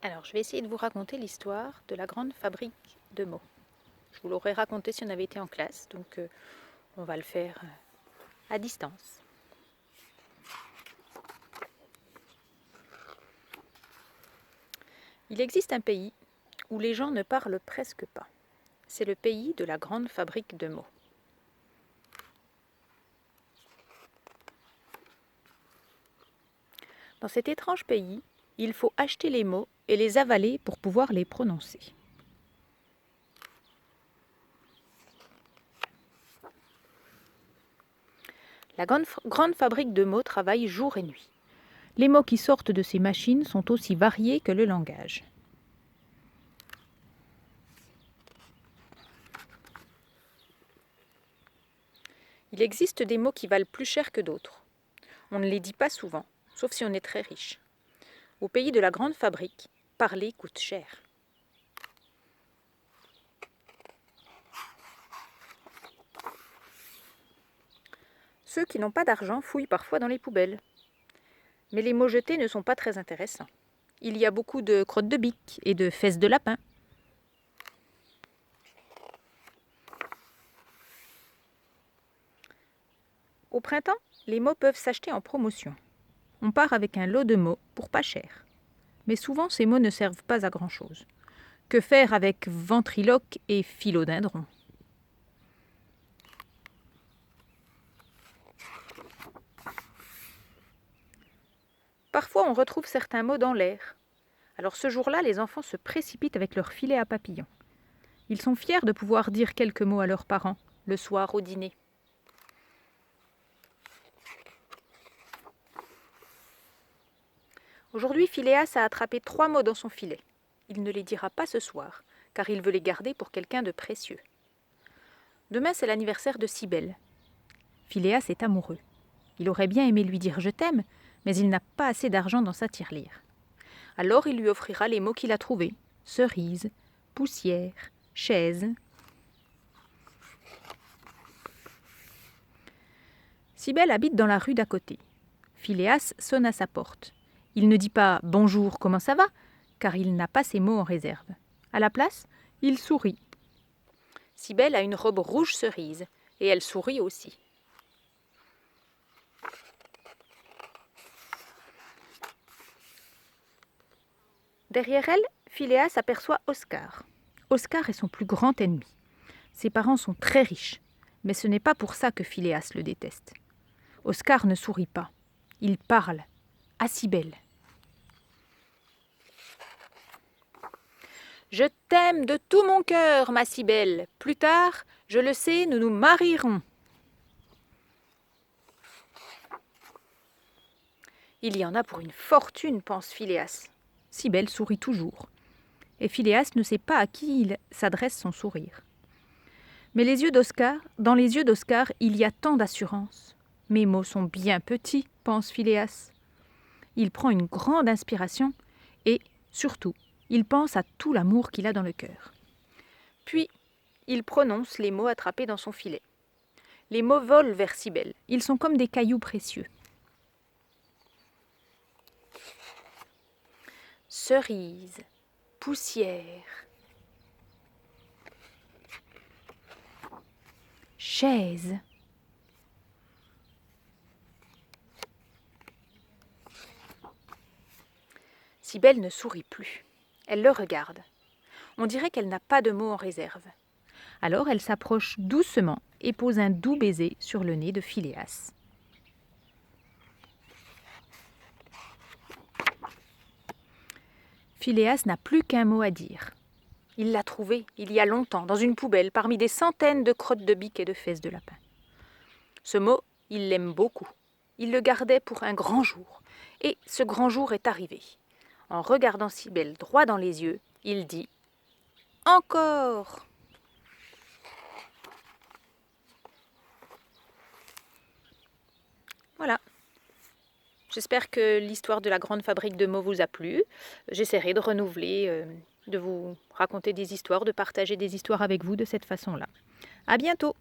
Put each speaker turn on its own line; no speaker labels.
Alors, je vais essayer de vous raconter l'histoire de la grande fabrique de mots. Je vous l'aurais raconté si on avait été en classe, donc on va le faire à distance. Il existe un pays où les gens ne parlent presque pas. C'est le pays de la grande fabrique de mots. Dans cet étrange pays, il faut acheter les mots et les avaler pour pouvoir les prononcer. La grande fabrique de mots travaille jour et nuit. Les mots qui sortent de ces machines sont aussi variés que le langage. Il existe des mots qui valent plus cher que d'autres. On ne les dit pas souvent, sauf si on est très riche. Au pays de la grande fabrique, parler coûte cher. Ceux qui n'ont pas d'argent fouillent parfois dans les poubelles. Mais les mots jetés ne sont pas très intéressants. Il y a beaucoup de crottes de bique et de fesses de lapin. Au printemps, les mots peuvent s'acheter en promotion. On part avec un lot de mots pour pas cher. Mais souvent, ces mots ne servent pas à grand-chose. Que faire avec ventriloque et philodendron ? Parfois, on retrouve certains mots dans l'air. Alors ce jour-là, les enfants se précipitent avec leur filet à papillons. Ils sont fiers de pouvoir dire quelques mots à leurs parents, le soir au dîner. Aujourd'hui, Philéas a attrapé 3 mots dans son filet. Il ne les dira pas ce soir, car il veut les garder pour quelqu'un de précieux. Demain, c'est l'anniversaire de Cybèle. Philéas est amoureux. Il aurait bien aimé lui dire « je t'aime », mais il n'a pas assez d'argent dans sa tirelire. Alors il lui offrira les mots qu'il a trouvés. Cerise, poussière, chaise. Cybèle habite dans la rue d'à côté. Philéas sonne à sa porte. Il ne dit pas « bonjour, comment ça va ?» car il n'a pas ces mots en réserve. À la place, il sourit. Cybèle a une robe rouge cerise et elle sourit aussi. Derrière elle, Philéas aperçoit Oscar. Oscar est son plus grand ennemi. Ses parents sont très riches, mais ce n'est pas pour ça que Philéas le déteste. Oscar ne sourit pas. Il parle à Cybèle. « Je t'aime de tout mon cœur, ma Cybèle. Plus tard, je le sais, nous nous marierons. » Il y en a pour une fortune, pense Philéas. Cybèle sourit toujours. Et Philéas ne sait pas à qui il s'adresse son sourire. Mais dans les yeux d'Oscar, il y a tant d'assurance. Mes mots sont bien petits, pense Philéas. Il prend une grande inspiration et, surtout, il pense à tout l'amour qu'il a dans le cœur. Puis, il prononce les mots attrapés dans son filet. Les mots volent vers Cybèle. Ils sont comme des cailloux précieux. Cerise, poussière, chaise. Cybèle ne sourit plus. Elle le regarde. On dirait qu'elle n'a pas de mots en réserve. Alors elle s'approche doucement et pose un doux baiser sur le nez de Philéas. Philéas n'a plus qu'un mot à dire. Il l'a trouvé, il y a longtemps, dans une poubelle, parmi des centaines de crottes de bique et de fesses de lapin. Ce mot, il l'aime beaucoup. Il le gardait pour un grand jour. Et ce grand jour est arrivé. En regardant Cybèle droit dans les yeux, il dit « Encore !» Voilà. J'espère que l'histoire de la grande fabrique de mots vous a plu. J'essaierai de renouveler, de vous raconter des histoires, de partager des histoires avec vous de cette façon-là. À bientôt!